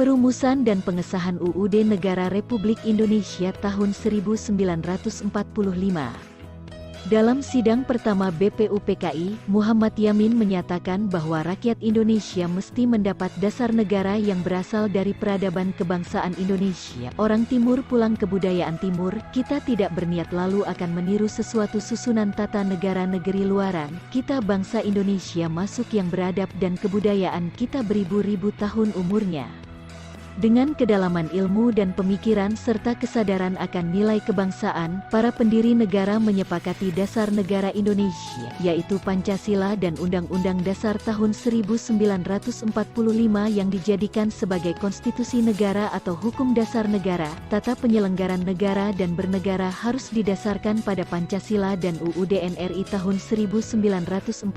Perumusan dan pengesahan UUD Negara Republik Indonesia tahun 1945. Dalam sidang pertama BPUPKI, Muhammad Yamin menyatakan bahwa rakyat Indonesia mesti mendapat dasar negara yang berasal dari peradaban kebangsaan Indonesia. Orang Timur pulang kebudayaan Timur, kita tidak berniat lalu akan meniru sesuatu susunan tata negara negeri luaran. Kita bangsa Indonesia masuk yang beradab dan kebudayaan kita beribu-ribu tahun umurnya. Dengan kedalaman ilmu dan pemikiran serta kesadaran akan nilai kebangsaan, para pendiri negara menyepakati dasar negara Indonesia, yaitu Pancasila dan Undang-Undang Dasar tahun 1945 yang dijadikan sebagai konstitusi negara atau hukum dasar negara. Tata penyelenggaran negara dan bernegara harus didasarkan pada Pancasila dan UUD NRI tahun 1945.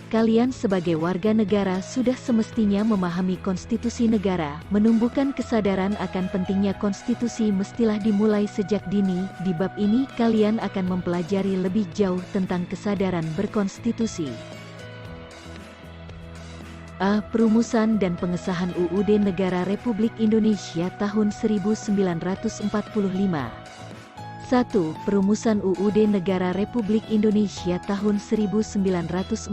Kalian sebagai warga negara sudah semestinya memahami konstitusi negara, menumbuhkan kesadaran akan pentingnya konstitusi mestilah dimulai sejak dini. Di bab ini kalian akan mempelajari lebih jauh tentang kesadaran berkonstitusi. A. Perumusan dan pengesahan UUD Negara Republik Indonesia tahun 1945. 1. Perumusan UUD Negara Republik Indonesia tahun 1945.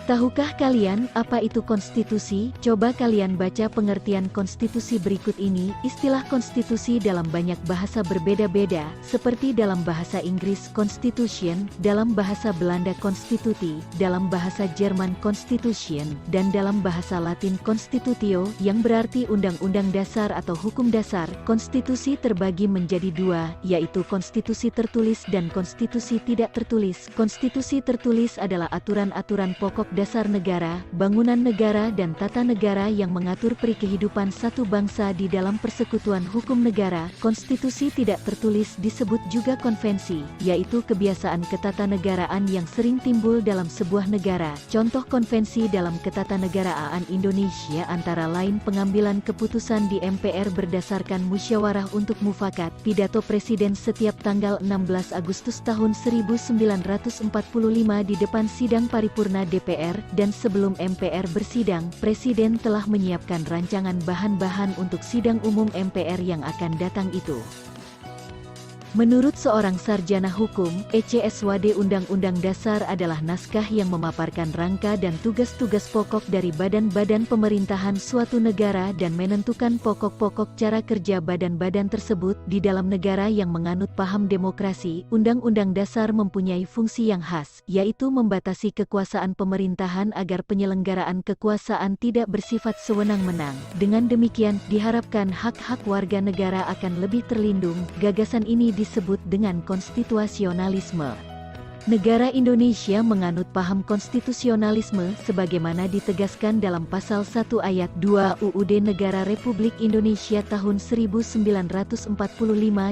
Tahukah kalian apa itu konstitusi? Coba kalian baca pengertian konstitusi berikut ini. Istilah konstitusi dalam banyak bahasa berbeda-beda, seperti dalam bahasa Inggris Constitution, dalam bahasa Belanda Constitutie, dalam bahasa Jerman Constitution, dan dalam bahasa Latin Constitutio, yang berarti undang-undang dasar atau hukum dasar. Konstitusi terbagi menjadi dua, yaitu konstitusi tertulis dan konstitusi tidak tertulis. Konstitusi tertulis adalah aturan-aturan pokok dasar negara, bangunan negara dan tata negara yang mengatur perikehidupan satu bangsa di dalam persekutuan hukum negara. Konstitusi tidak tertulis disebut juga konvensi, yaitu kebiasaan ketatanegaraan yang sering timbul dalam sebuah negara. Contoh konvensi dalam ketatanegaraan Indonesia antara lain pengambilan keputusan di MPR berdasarkan musyawarah untuk mufakat, pidato presiden setiap tanggal 16 Agustus tahun 1945 di depan sidang paripurna DPR, dan sebelum MPR bersidang, Presiden telah menyiapkan rancangan bahan-bahan untuk sidang umum MPR yang akan datang itu. Menurut seorang sarjana hukum, ECSWD Undang-Undang Dasar adalah naskah yang memaparkan rangka dan tugas-tugas pokok dari badan-badan pemerintahan suatu negara dan menentukan pokok-pokok cara kerja badan-badan tersebut. Di dalam negara yang menganut paham demokrasi, Undang-Undang Dasar mempunyai fungsi yang khas, yaitu membatasi kekuasaan pemerintahan agar penyelenggaraan kekuasaan tidak bersifat sewenang-wenang. Dengan demikian, diharapkan hak-hak warga negara akan lebih terlindung. Gagasan ini disebut dengan konstitusionalisme. Negara Indonesia menganut paham konstitusionalisme sebagaimana ditegaskan dalam pasal 1 ayat 2 UUD Negara Republik Indonesia tahun 1945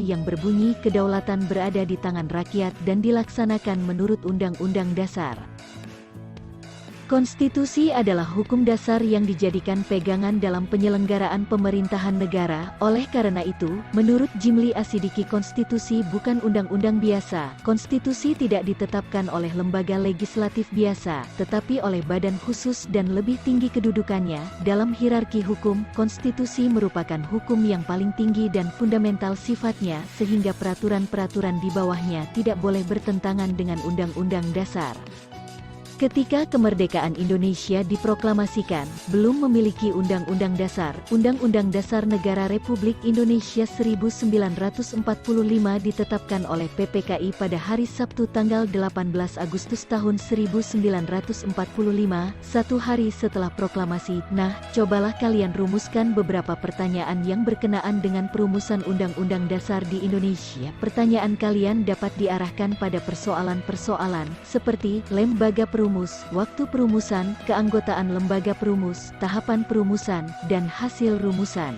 yang berbunyi kedaulatan berada di tangan rakyat dan dilaksanakan menurut Undang-Undang Dasar. Konstitusi adalah hukum dasar yang dijadikan pegangan dalam penyelenggaraan pemerintahan negara. Oleh karena itu, menurut Jimli Asidiki, konstitusi bukan undang-undang biasa. Konstitusi tidak ditetapkan oleh lembaga legislatif biasa, tetapi oleh badan khusus dan lebih tinggi kedudukannya. Dalam hierarki hukum, konstitusi merupakan hukum yang paling tinggi dan fundamental sifatnya, sehingga peraturan-peraturan di bawahnya tidak boleh bertentangan dengan Undang-Undang Dasar. Ketika kemerdekaan Indonesia diproklamasikan, belum memiliki Undang-Undang Dasar. Undang-Undang Dasar Negara Republik Indonesia 1945 ditetapkan oleh PPKI pada hari Sabtu tanggal 18 Agustus tahun 1945, satu hari setelah proklamasi. Nah, cobalah kalian rumuskan beberapa pertanyaan yang berkenaan dengan perumusan Undang-Undang Dasar di Indonesia. Pertanyaan kalian dapat diarahkan pada persoalan-persoalan seperti lembaga perumus, waktu perumusan, keanggotaan lembaga perumus, tahapan perumusan, dan hasil rumusan.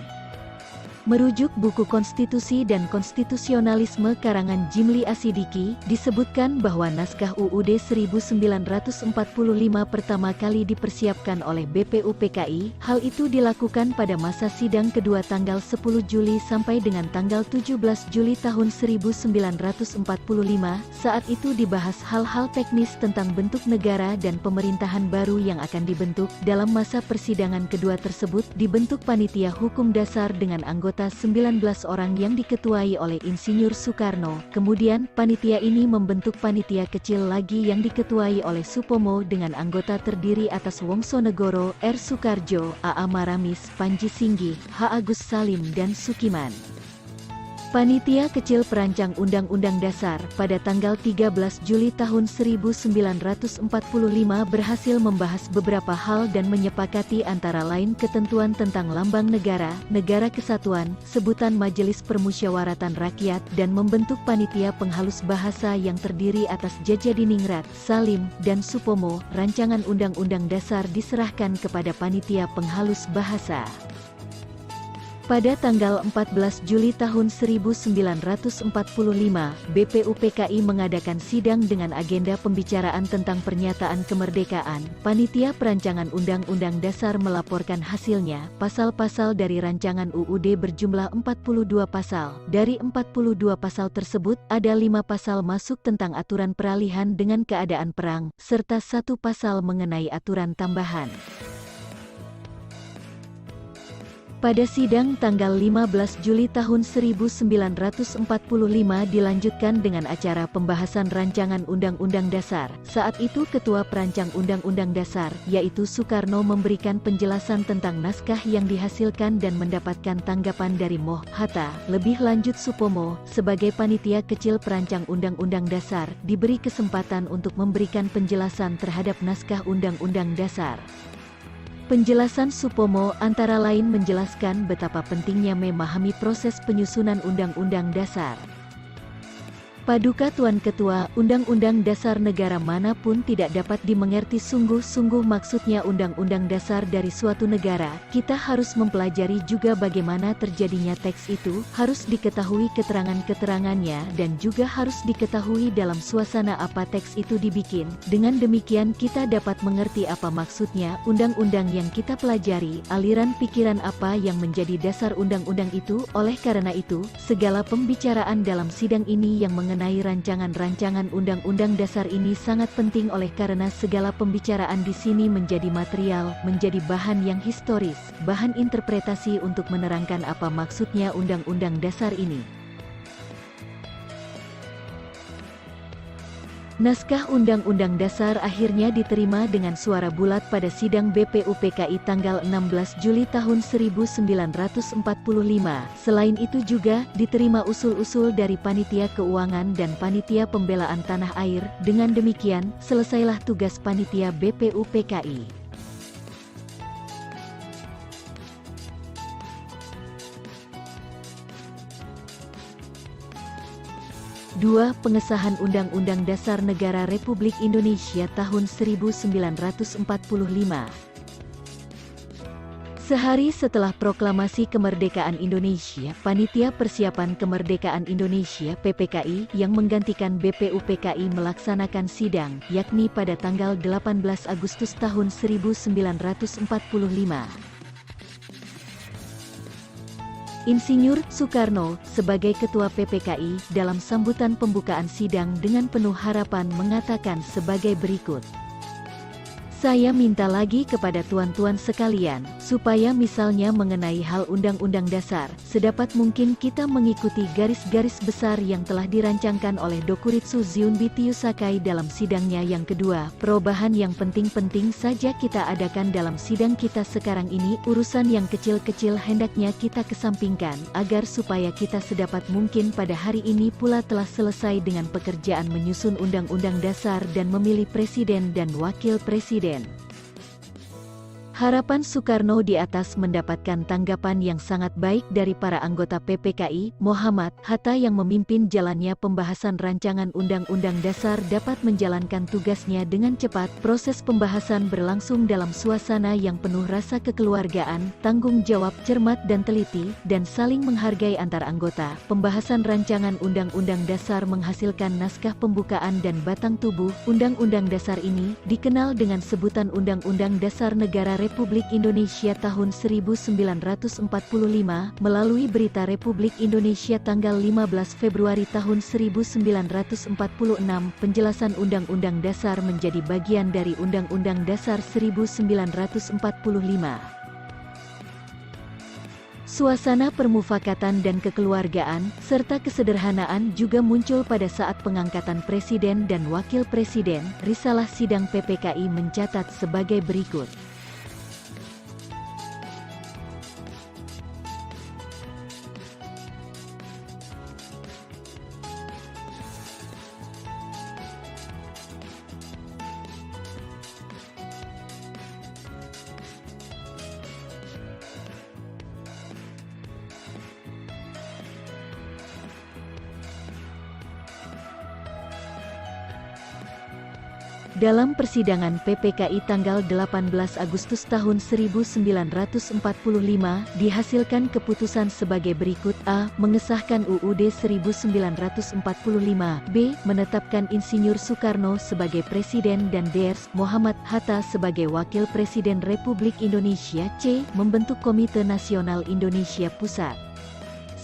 Merujuk buku Konstitusi dan Konstitusionalisme karangan Jimli Asidiki, disebutkan bahwa naskah UUD 1945 pertama kali dipersiapkan oleh BPUPKI. Hal itu dilakukan pada masa sidang kedua tanggal 10 Juli sampai dengan tanggal 17 Juli tahun 1945. Saat itu dibahas hal-hal teknis tentang bentuk negara dan pemerintahan baru yang akan dibentuk. Dalam masa persidangan kedua tersebut, dibentuk Panitia Hukum Dasar dengan anggota 19 orang yang diketuai oleh Insinyur Soekarno. Kemudian, panitia ini membentuk panitia kecil lagi yang diketuai oleh Supomo dengan anggota terdiri atas Wongsonegoro, R. Soekarjo, A. A. Maramis, Panji Singgi, H. Agus Salim dan Sukiman. Panitia Kecil Perancang Undang-Undang Dasar pada tanggal 13 Juli tahun 1945 berhasil membahas beberapa hal dan menyepakati antara lain ketentuan tentang lambang negara, negara kesatuan, sebutan Majelis Permusyawaratan Rakyat, dan membentuk panitia penghalus bahasa yang terdiri atas Djajadiningrat, Salim, dan Supomo. Rancangan Undang-Undang Dasar diserahkan kepada panitia penghalus bahasa. Pada tanggal 14 Juli tahun 1945, BPUPKI mengadakan sidang dengan agenda pembicaraan tentang pernyataan kemerdekaan. Panitia Perancangan Undang-Undang Dasar melaporkan hasilnya. Pasal-pasal dari rancangan UUD berjumlah 42 pasal. Dari 42 pasal tersebut, ada 5 pasal masuk tentang aturan peralihan dengan keadaan perang, serta 1 pasal mengenai aturan tambahan. Pada sidang tanggal 15 Juli tahun 1945 dilanjutkan dengan acara pembahasan rancangan Undang-Undang Dasar. Saat itu Ketua Perancang Undang-Undang Dasar, yaitu Soekarno, memberikan penjelasan tentang naskah yang dihasilkan dan mendapatkan tanggapan dari Moh, Hatta. Lebih lanjut Supomo, sebagai panitia kecil perancang Undang-Undang Dasar, diberi kesempatan untuk memberikan penjelasan terhadap naskah Undang-Undang Dasar. Penjelasan Supomo antara lain menjelaskan betapa pentingnya memahami proses penyusunan Undang-Undang Dasar. Paduka Tuan Ketua, Undang-Undang Dasar negara manapun tidak dapat dimengerti sungguh-sungguh maksudnya Undang-Undang Dasar dari suatu negara. Kita harus mempelajari juga bagaimana terjadinya teks itu, harus diketahui keterangan-keterangannya, dan juga harus diketahui dalam suasana apa teks itu dibikin. Dengan demikian kita dapat mengerti apa maksudnya undang-undang yang kita pelajari, aliran pikiran apa yang menjadi dasar undang-undang itu. Oleh karena itu, segala pembicaraan dalam sidang ini yang mengenai rancangan-rancangan Undang-Undang Dasar ini sangat penting oleh karena segala pembicaraan di sini menjadi material, menjadi bahan yang historis, bahan interpretasi untuk menerangkan apa maksudnya Undang-Undang Dasar ini. Naskah Undang-Undang Dasar akhirnya diterima dengan suara bulat pada sidang BPUPKI tanggal 16 Juli tahun 1945. Selain itu juga diterima usul-usul dari Panitia Keuangan dan Panitia Pembelaan Tanah Air. Dengan demikian, selesailah tugas Panitia BPUPKI. 2. Pengesahan Undang-Undang Dasar Negara Republik Indonesia tahun 1945. Sehari setelah proklamasi kemerdekaan Indonesia, Panitia Persiapan Kemerdekaan Indonesia (PPKI) yang menggantikan BPUPKI melaksanakan sidang, yakni pada tanggal 18 Agustus tahun 1945. Insinyur Soekarno, sebagai Ketua PPKI, dalam sambutan pembukaan sidang dengan penuh harapan mengatakan sebagai berikut. Saya minta lagi kepada tuan-tuan sekalian, supaya misalnya mengenai hal Undang-Undang Dasar, sedapat mungkin kita mengikuti garis-garis besar yang telah dirancangkan oleh Dokuritsu Ziunbitiyu Sakai dalam sidangnya yang kedua. Perubahan yang penting-penting saja kita adakan dalam sidang kita sekarang ini, urusan yang kecil-kecil hendaknya kita kesampingkan, agar supaya kita sedapat mungkin pada hari ini pula telah selesai dengan pekerjaan menyusun Undang-Undang Dasar dan memilih Presiden dan Wakil Presiden. Harapan Soekarno di atas mendapatkan tanggapan yang sangat baik dari para anggota PPKI. Muhammad Hatta yang memimpin jalannya pembahasan rancangan Undang-Undang Dasar dapat menjalankan tugasnya dengan cepat. Proses pembahasan berlangsung dalam suasana yang penuh rasa kekeluargaan, tanggung jawab, cermat dan teliti, dan saling menghargai antar anggota. Pembahasan rancangan Undang-Undang Dasar menghasilkan naskah pembukaan dan batang tubuh. Undang-Undang Dasar ini dikenal dengan sebutan Undang-Undang Dasar Negara Republik Indonesia tahun 1945 melalui Berita Republik Indonesia tanggal 15 Februari tahun 1946. Penjelasan Undang-Undang Dasar menjadi bagian dari Undang-Undang Dasar 1945. Suasana permufakatan dan kekeluargaan, serta kesederhanaan juga muncul pada saat pengangkatan Presiden dan Wakil Presiden. Risalah Sidang PPKI mencatat sebagai berikut. Dalam persidangan PPKI tanggal 18 Agustus tahun 1945, dihasilkan keputusan sebagai berikut: A. Mengesahkan UUD 1945. B. Menetapkan Insinyur Soekarno sebagai Presiden dan Drs. Muhammad Hatta sebagai Wakil Presiden Republik Indonesia. C. Membentuk Komite Nasional Indonesia Pusat.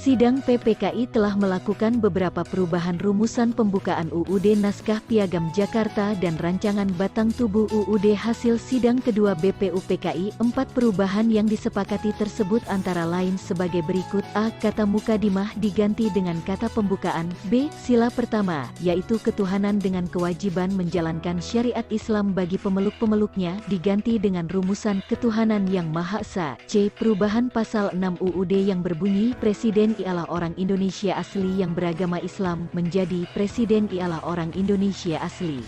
Sidang PPKI telah melakukan beberapa perubahan rumusan pembukaan UUD Naskah Piagam Jakarta dan rancangan batang tubuh UUD hasil sidang kedua BPUPKI. 4 perubahan yang disepakati tersebut antara lain sebagai berikut: A. Kata mukadimah diganti dengan kata pembukaan. B. Sila pertama, yaitu ketuhanan dengan kewajiban menjalankan syariat Islam bagi pemeluk-pemeluknya, diganti dengan rumusan ketuhanan yang Maha Esa. C. Perubahan pasal 6 UUD yang berbunyi Presiden ialah orang Indonesia asli yang beragama Islam menjadi Presiden ialah orang Indonesia asli.